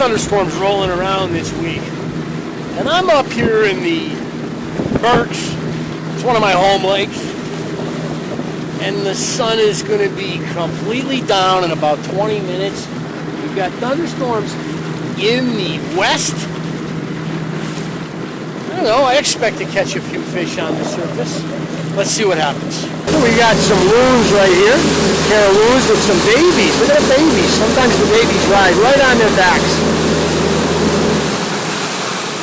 thunderstorms rolling around this week. And I'm up here in the Berks. It's one of my home lakes. And the sun is going to be completely down in about 20 minutes. We've got thunderstorms in the west. I don't know, I expect to catch a few fish on the surface. Let's see what happens. So we got some loons right here. A pair of loons with some babies. Look at the babies. Sometimes the babies ride right on their backs.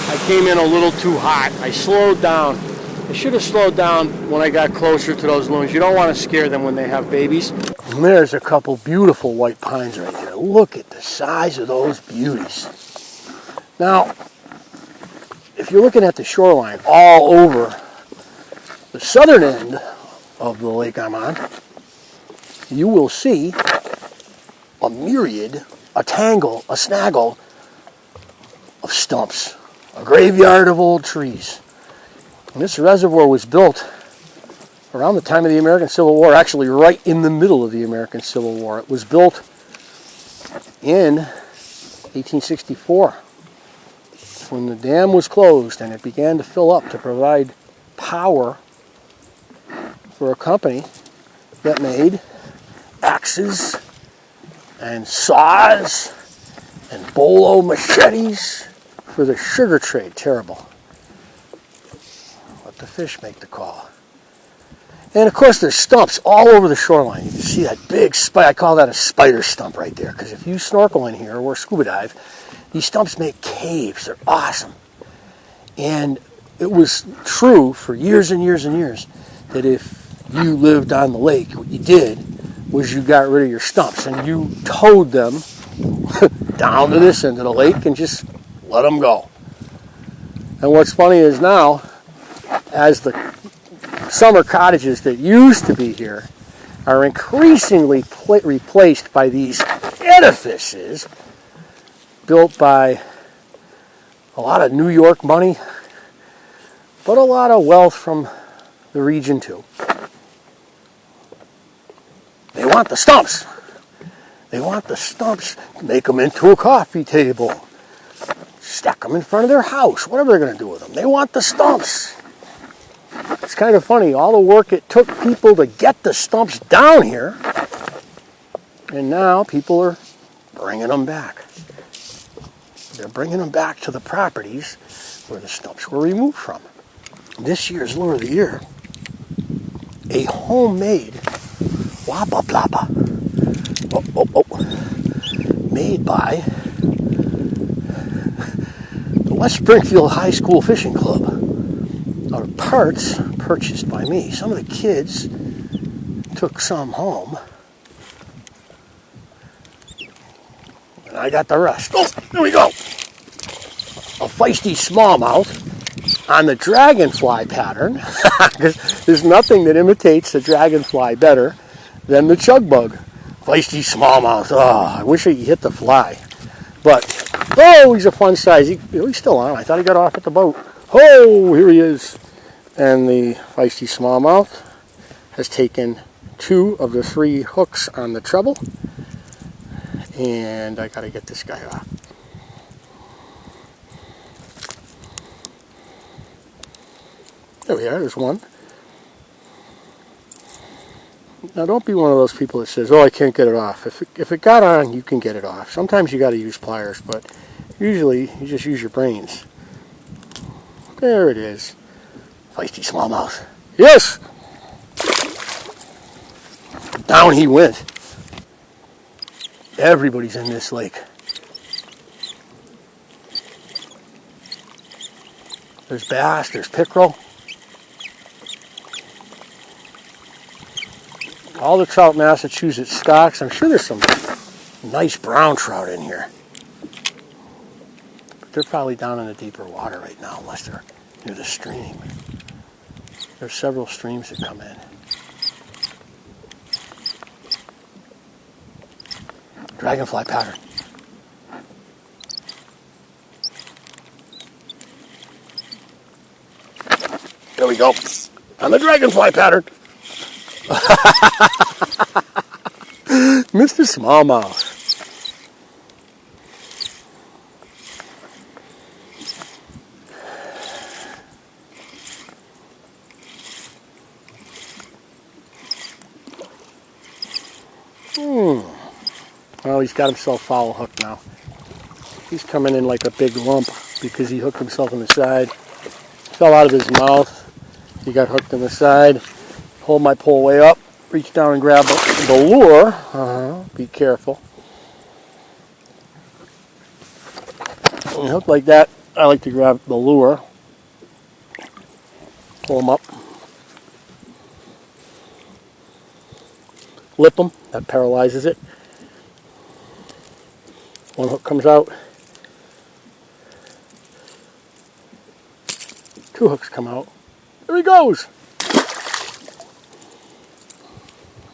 I came in a little too hot. I slowed down. I should have slowed down when I got closer to those loons. You don't want to scare them when they have babies. And there's a couple beautiful white pines right there. Look at the size of those beauties. Now, if you're looking at the shoreline all over the southern end of the lake I'm on, you will see a myriad, a tangle, a snaggle of stumps, a graveyard of old trees. And this reservoir was built around the time of the American Civil War, actually right in the middle of the American Civil War. It was built in 1864 when the dam was closed and it began to fill up to provide power for a company that made axes and saws and bolo machetes for the sugar trade. Terrible. Let the fish make the call. And of course there's stumps all over the shoreline. You can see that big I call that a spider stump right there, because if you snorkel in here or scuba dive, these stumps make caves. They're awesome. And it was true for years and years and years that if you lived on the lake, what you did was you got rid of your stumps and you towed them down to this end of the lake and just let them go. And what's funny is now, as the summer cottages that used to be here are increasingly replaced by these edifices built by a lot of New York money, but a lot of wealth from the region too. They want the stumps. They want the stumps to make them into a coffee table, stack them in front of their house, whatever they're going to do with them. They want the stumps. It's kind of funny, all the work it took people to get the stumps down here, and now people are bringing them back. They're bringing them back to the properties where the stumps were removed from. This year's Lure of the Year, a homemade wappa plappa, made by the West Springfield High School Fishing Club, out of parts purchased by me. Some of the kids took some home, and I got the rest. Oh, here we go. A feisty smallmouth on the dragonfly pattern, because there's nothing that imitates the dragonfly better than the chug bug. Feisty smallmouth. Oh, I wish he hit the fly. But, oh, he's a fun size. He's still on. I thought he got off at the boat. Oh, here he is. And the feisty smallmouth has taken 2 of the 3 hooks on the treble. And I got to get this guy off. There we are, there's one. Now don't be one of those people that says, oh, I can't get it off. If it got on, you can get it off. Sometimes you got to use pliers, but usually you just use your brains. There it is. Feisty smallmouth. Yes! Down he went. Everybody's in this lake. There's bass, there's pickerel. All the trout Massachusetts stocks. I'm sure there's some nice brown trout in here. But they're probably down in the deeper water right now, unless they're near the stream. There's several streams that come in. Dragonfly pattern. There we go. On the dragonfly pattern. Mr. Smallmouth. Well, he's got himself foul hooked now. He's coming in like a big lump because he hooked himself in the side. Fell out of his mouth. He got hooked in the side. Hold my pole way up. Reach down and grab the lure. Be careful. When you hook like that, I like to grab the lure. Pull him up. Lip him. That paralyzes it. One hook comes out. Two hooks come out. There he goes.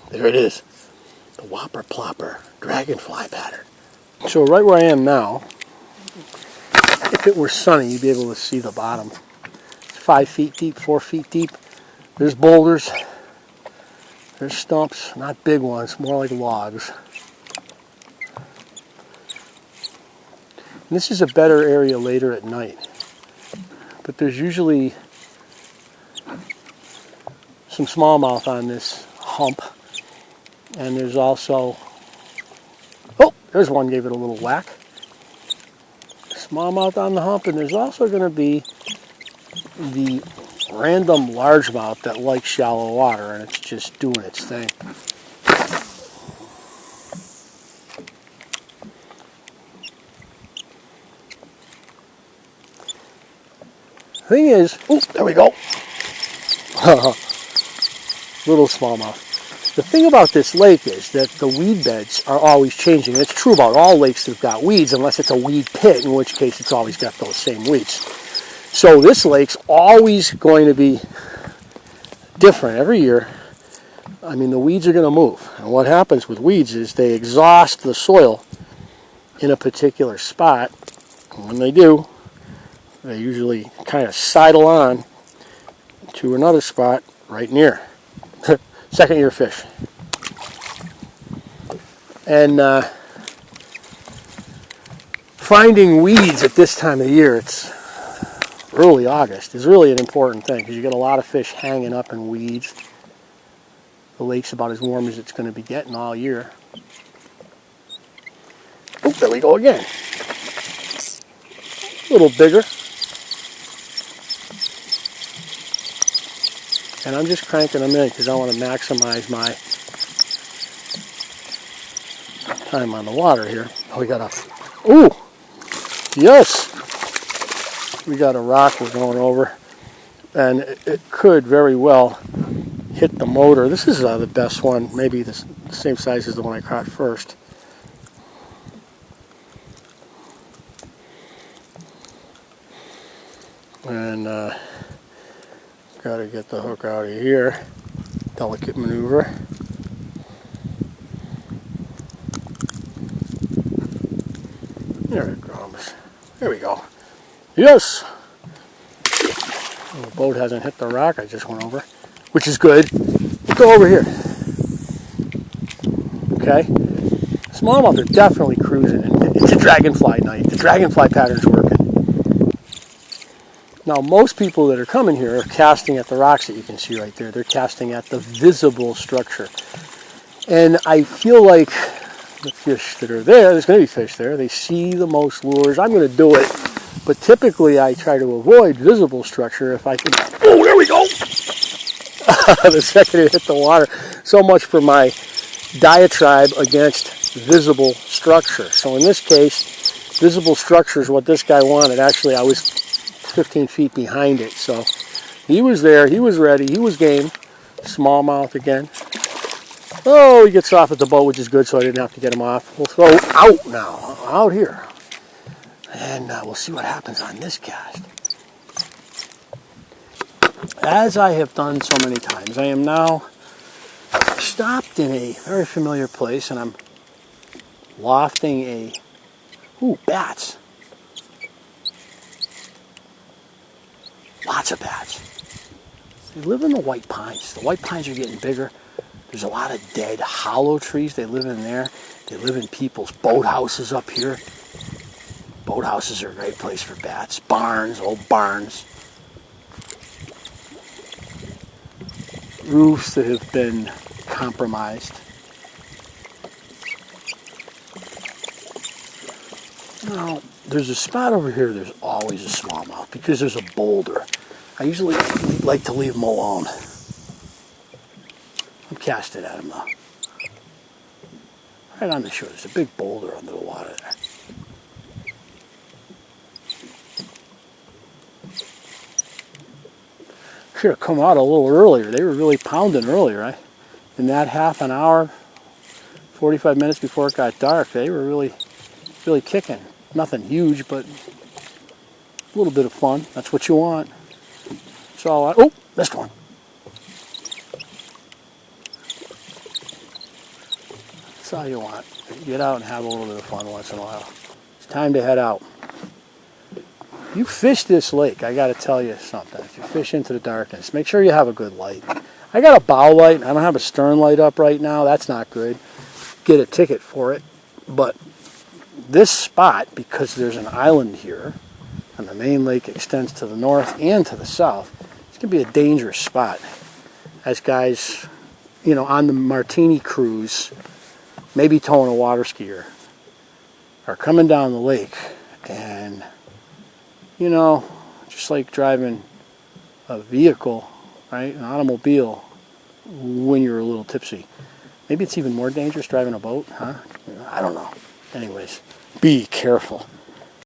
There it is. The whopper plopper dragonfly pattern. So right where I am now, if it were sunny, you'd be able to see the bottom. It's 5 feet deep, 4 feet deep. There's boulders. There's stumps, not big ones, more like logs. And this is a better area later at night. But there's usually some smallmouth on this hump. And there's also, oh, there's one gave it a little whack. Smallmouth on the hump, and there's also going to be the random largemouth that likes shallow water, and it's just doing its thing. Thing is, oh, there we go. Little smallmouth. The thing about this lake is that the weed beds are always changing. It's true about all lakes that have got weeds, unless it's a weed pit, in which case it's always got those same weeds. So this lake's always going to be different every year. I mean, the weeds are going to move. And what happens with weeds is they exhaust the soil in a particular spot. And when they do, they usually kind of sidle on to another spot right near. Second year fish. And finding weeds at this time of the year, it's early August, is really an important thing because you get a lot of fish hanging up in weeds. The lake's about as warm as it's going to be getting all year. Oh, there we go again. A little bigger. And I'm just cranking them in because I want to maximize my time on the water here. Oh, we got a, ooh, yes! We got a rock we're going over, and it could very well hit the motor. This is the best one, maybe the same size as the one I caught first. And got to get the hook out of here. Delicate maneuver. There it comes. There we go. Yes! Well, the boat hasn't hit the rock I just went over, which is good. Let's go over here. Okay? Smallmouth are definitely cruising. It's a dragonfly night. The dragonfly pattern's working. Now, most people that are coming here are casting at the rocks that you can see right there. They're casting at the visible structure. And I feel like the fish that are there, there's going to be fish there, they see the most lures. I'm going to do it. But typically, I try to avoid visible structure if I can. Oh, there we go! The second it hit the water. So much for my diatribe against visible structure. So in this case, visible structure is what this guy wanted. Actually, I was 15 feet behind it. So he was there, he was ready, he was game. Smallmouth again. Oh, he gets off at the boat, which is good, so I didn't have to get him off. We'll throw out now, out here. And we'll see what happens on this cast. As I have done so many times, I am now stopped in a very familiar place, and I'm wafting a, ooh, bats. Lots of bats. They live in the white pines. The white pines are getting bigger. There's a lot of dead hollow trees. They live in there. They live in people's boathouses up here. Boathouses are a great place for bats. Barns, old barns. Roofs that have been compromised. Now, there's a spot over here, there's always a smallmouth because there's a boulder. I usually like to leave them alone. I'm casting at him though. Right on the shore, there's a big boulder under the water there. Should have come out a little earlier. They were really pounding earlier, right? In that half an hour, 45 minutes before it got dark, they were really kicking. Nothing huge, but a little bit of fun. That's what you want. That's all I... Oh, missed one. That's all you want. Get out and have a little bit of fun once in a while. It's time to head out. You fish this lake, I got to tell you something. If you fish into the darkness, make sure you have a good light. I got a bow light. I don't have a stern light up right now. That's not good. Get a ticket for it. But this spot, because there's an island here, and the main lake extends to the north and to the south, it's going to be a dangerous spot. As guys, you know, on the martini cruise, maybe towing a water skier, are coming down the lake, and, you know, just like driving a vehicle, right, an automobile, when you're a little tipsy. Maybe it's even more dangerous driving a boat, huh? I don't know. Anyways, be careful.